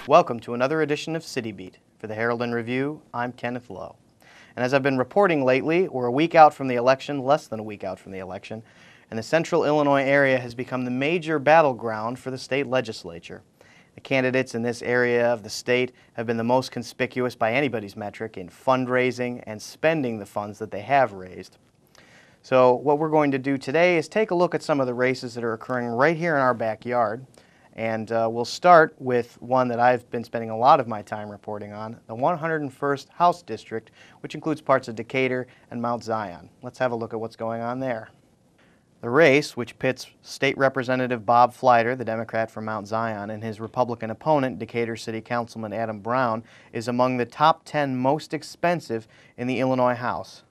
Welcome to another edition of City Beat. For the Herald and Review, I'm Kenneth Lowe. And as I've been reporting lately, we're a week out from the election, less than a week out from the election, and the central Illinois area has become the major battleground for the state legislature. The candidates in this area of the state have been the most conspicuous by anybody's metric in fundraising and spending the funds that they have raised. So what we're going to do today is take a look at some of the races that are occurring right here in our backyard. And we'll start with one that I've been spending a lot of my time reporting on, the 101st House District, which includes parts of Decatur and Mount Zion. Let's have a look at what's going on there. The race, which pits State Representative Bob Fleiter, the Democrat from Mount Zion, and his Republican opponent, Decatur City Councilman Adam Brown, is among the top 10 most expensive in the Illinois House.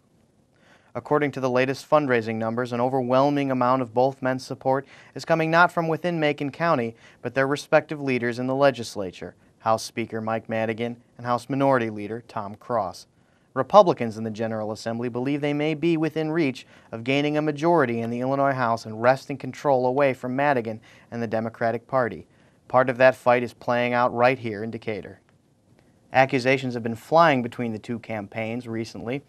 According to the latest fundraising numbers, an overwhelming amount of both men's support is coming not from within Macon County, but their respective leaders in the legislature, House Speaker Mike Madigan and House Minority Leader Tom Cross. Republicans in the General Assembly believe they may be within reach of gaining a majority in the Illinois House and wresting control away from Madigan and the Democratic Party. Part of that fight is playing out right here in Decatur. Accusations have been flying between the two campaigns recently.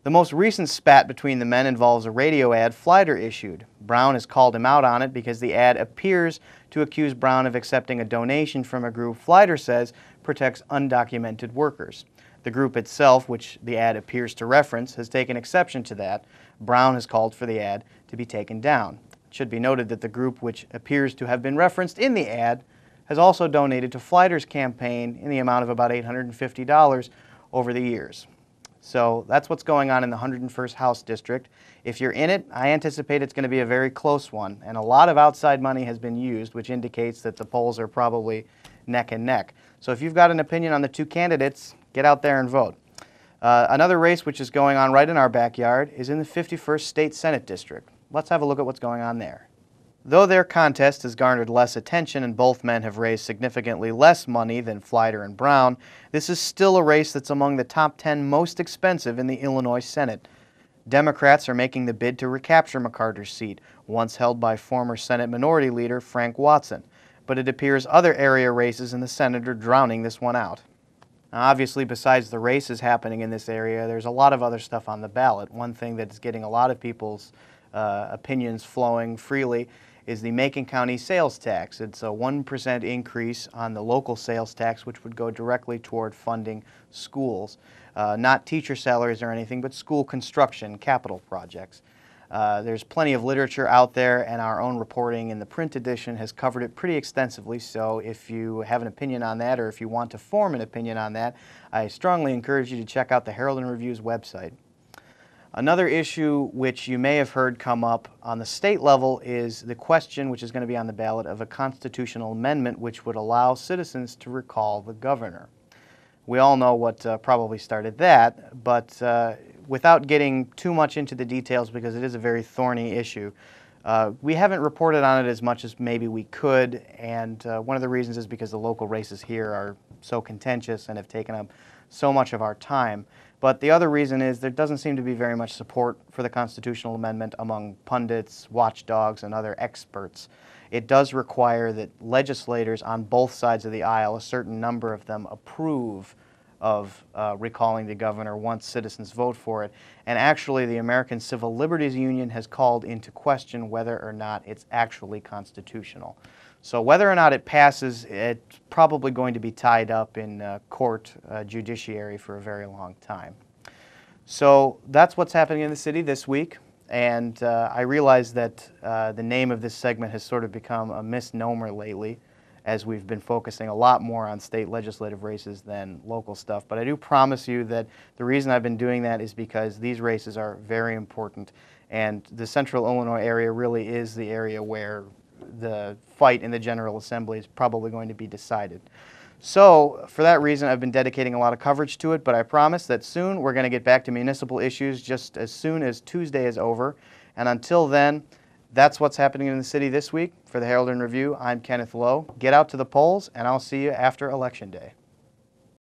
The most recent spat between the men involves a radio ad Fleiter issued. Brown has called him out on it because the ad appears to accuse Brown of accepting a donation from a group Fleiter says protects undocumented workers. The group itself, which the ad appears to reference, has taken exception to that. Brown has called for the ad to be taken down. It should be noted that the group, which appears to have been referenced in the ad, has also donated to Fleiter's campaign in the amount of about $850 over the years. So that's what's going on in the 101st House District. If you're in it, I anticipate it's going to be a very close one, and a lot of outside money has been used, which indicates that the polls are probably neck and neck. So if you've got an opinion on the two candidates, get out there and vote. Another race which is going on right in our backyard is in the 51st State Senate District. Let's have a look at what's going on there. Though their contest has garnered less attention and both men have raised significantly less money than Fleiter and Brown, this is still a race that's among the top 10 most expensive in the Illinois Senate. Democrats are making the bid to recapture McCarter's seat, once held by former Senate Minority Leader Frank Watson, but it appears other area races in the Senate are drowning this one out. Now, obviously, besides the races happening in this area, there's a lot of other stuff on the ballot. One thing that's getting a lot of people's opinions flowing freely is the Macon County sales tax. It's a 1% increase on the local sales tax, which would go directly toward funding schools. Not teacher salaries or anything, but school construction, capital projects. There's plenty of literature out there, and our own reporting in the print edition has covered it pretty extensively, so if you have an opinion on that or if you want to form an opinion on that, I strongly encourage you to check out the Herald and Review's website. Another issue which you may have heard come up on the state level is the question, which is going to be on the ballot, of a constitutional amendment which would allow citizens to recall the governor. We all know what probably started that, but without getting too much into the details, because it is a very thorny issue, we haven't reported on it as much as maybe we could, and one of the reasons is because the local races here are so contentious and have taken up so much of our time. But the other reason is there doesn't seem to be very much support for the constitutional amendment among pundits, watchdogs, and other experts. It does require that legislators on both sides of the aisle, a certain number of them, approve of recalling the governor once citizens vote for it. And actually, the American Civil Liberties Union has called into question whether or not it's actually constitutional. So whether or not it passes, it's probably going to be tied up in court judiciary for a very long time. So that's what's happening in the city this week. And I realize that the name of this segment has sort of become a misnomer lately, as we've been focusing a lot more on state legislative races than local stuff. But I do promise you that the reason I've been doing that is because these races are very important, and the central Illinois area really is the area where the fight in the General Assembly is probably going to be decided. So for that reason, I've been dedicating a lot of coverage to it, but I promise that soon we're going to get back to municipal issues just as soon as Tuesday is over. And until then, that's what's happening in the city this week. For the Herald and Review, I'm Kenneth Lowe. Get out to the polls, and I'll see you after Election Day.